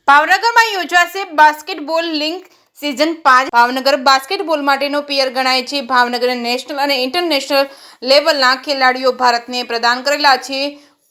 ભાવનગરમાં યોજાશે basketball league season 5। Bhavnagar basketball માટેનો પિયર ગણાય છે। ભાવનગર નેશનલ અને ઇન્ટરનેશનલ લેવલના ખેલાડીઓ ભારતને પ્રદાન કરેલા છે।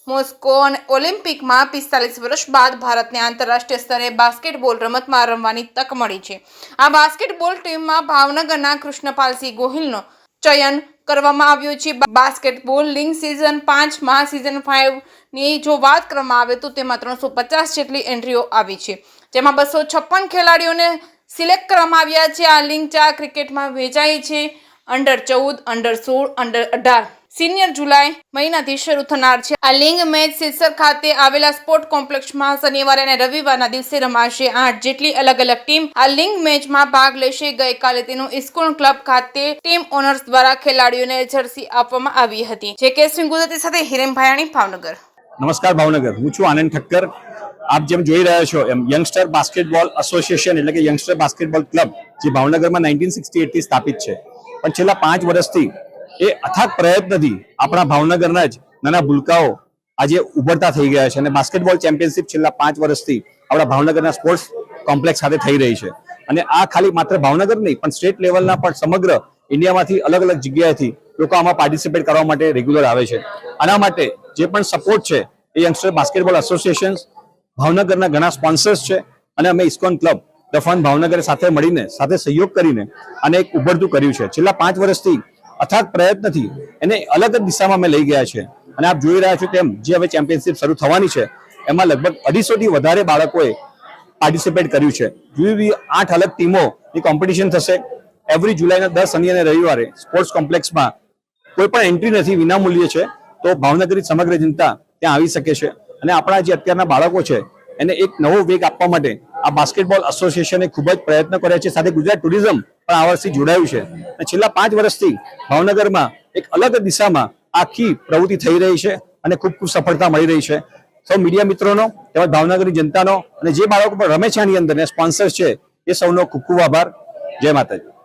મોસ્કો ઓલિમ્પિકમાં 45 વર્ષ બાદ ભારતને આંતરરાષ્ટ્રીય સ્તરે બાસ્કેટબોલ રમતમાં રમવાની તક મળી છે। આ બાસ્કેટબોલ ટીમમાં ભાવનગરના કૃષ્ણપાલસિંહ ગોહિલનો ચયન કરવામાં આવ્યું છે। બાસ્કેટબોલ લીગ સિઝન 5માં સિઝન 5 ની જો વાત કરવામાં આવે તો તેમાં 350 જેટલી એન્ટ્રીઓ આવી છે, જેમાં 256 ખેલાડીઓને સિલેક્ટ કરવામાં આવ્યા છે। આ લીગ 4 ક્રિકેટમાં વહેંચાઈ છે। અંડર 14, અંડર 16, અંડર 18 સિનિયર જુલાઈ મહિનાથી શરૂ થનાર છે। આ લીગ મેચ સિરસર ખાતે આવેલા સ્પોર્ટ કોમ્પ્લેક્સમાં શનિવારે અને રવિવારના દિવસે રમાશે। 8 જેટલી અલગ અલગ ટીમ આ લીગ મેચમાં ભાગ લેશે। ગઈકાલે તેનું ઇસ્કોન ક્લબ ખાતે ટીમ ઓનર્સ દ્વારા ખેલાડીઓને જર્સી આપવામાં આવી હતી। જે કે સિંહ ગુજરાતી સાથે હિરેન ભાયાણી, ભાવનગર। નમસ્કાર ભાવનગર, હું છું આનંદ ઠક્કર। આપ જેમ જોઈ રહ્યા છો એમ યંગસ્ટર બાસ્કેટબોલ એસોસિએશન એટલે કે યંગસ્ટર બાસ્કેટબોલ ક્લબ જે ભાવનગરમાં 1968 થી સ્થાપિત છે, પણ છેલ્લા 5 વર્ષથી એ અથાગ પ્રયત્નથી આપણા ભાવનગરના જ નાના ભૂલકાઓ આજે ઉભરતા થઈ ગયા છે અને બાસ્કેટબોલ ચેમ્પિયનશિપ છેલ્લા 5 વર્ષથી આપણા ભાવનગરના સ્પોર્ટ્સ કોમ્પ્લેક્સ સાથે થઈ રહી છે। અને આ ખાલી માત્ર ભાવનગર નહીં પણ સ્ટેટ લેવલના પણ સમગ્ર ઇન્ડિયામાંથી અલગ અલગ જગ્યાએથી લોકો આમાં પાર્ટિસિપેટ કરવા માટે રેગ્યુલર આવે છે। આના માટે જે પણ સપોર્ટ છે એ યંગસ્ટર બાસ્કેટબોલ એસોસિએશન, ભાવનગરના ઘણા સ્પોન્સર્સ છે અને અમે ISKCON club the fun Bhavnagar સાથે મળીને સાથે સહયોગ કરીને આને એક ઉભરતું કર્યું છે। છેલ્લા 5 વર્ષથી અથાગ પ્રયત્નથી એને અલગ જ દિશામાં અમે લઈ ગયા છે અને આપ જોઈ રહ્યા છો તેમ જે હવે ચેમ્પિયનશિપ શરૂ થવાની છે એમાં લગભગ 250 થી વધારે બાળકોએ પાર્ટિસિપેટ કર્યું છે। જુદી 8 અલગ ટીમોની કોમ્પિટિશન થશે। એવરી જુલાઈના 10 શનિ અને રવિવારે સ્પોર્ટ્સ કોમ્પ્લેક્સમાં કોઈ પણ એન્ટ્રી નથી, વિનામૂલ્યે છે, તો ભાવનગરની સમગ્ર જનતા ત્યાં આવી શકે છે અને આપણા જે અત્યારના બાળકો છે એને એક નવો વેગ આપવા માટે આ બાસ્કેટબોલ એસોસિએશને ખૂબ જ પ્રયત્ન કર્યા છે। સાથે ગુજરાત ટુરિઝમ પણ આ વર્ષથી જોડાયું છે અને છેલ્લા 5 વર્ષથી ભાવનગરમાં એક અલગ દિશામાં આખી પ્રવૃત્તિ થઈ રહી છે અને ખૂબ સફળતા મળી રહી છે। સૌ મીડિયા મિત્રોનો તેમજ ભાવનગરની જનતાનો અને જે બાળકો પણ રમે છે આની અંદર સ્પોન્સર્સ છે એ સૌનો ખૂબ ખૂબ આભાર। જય માતાજી।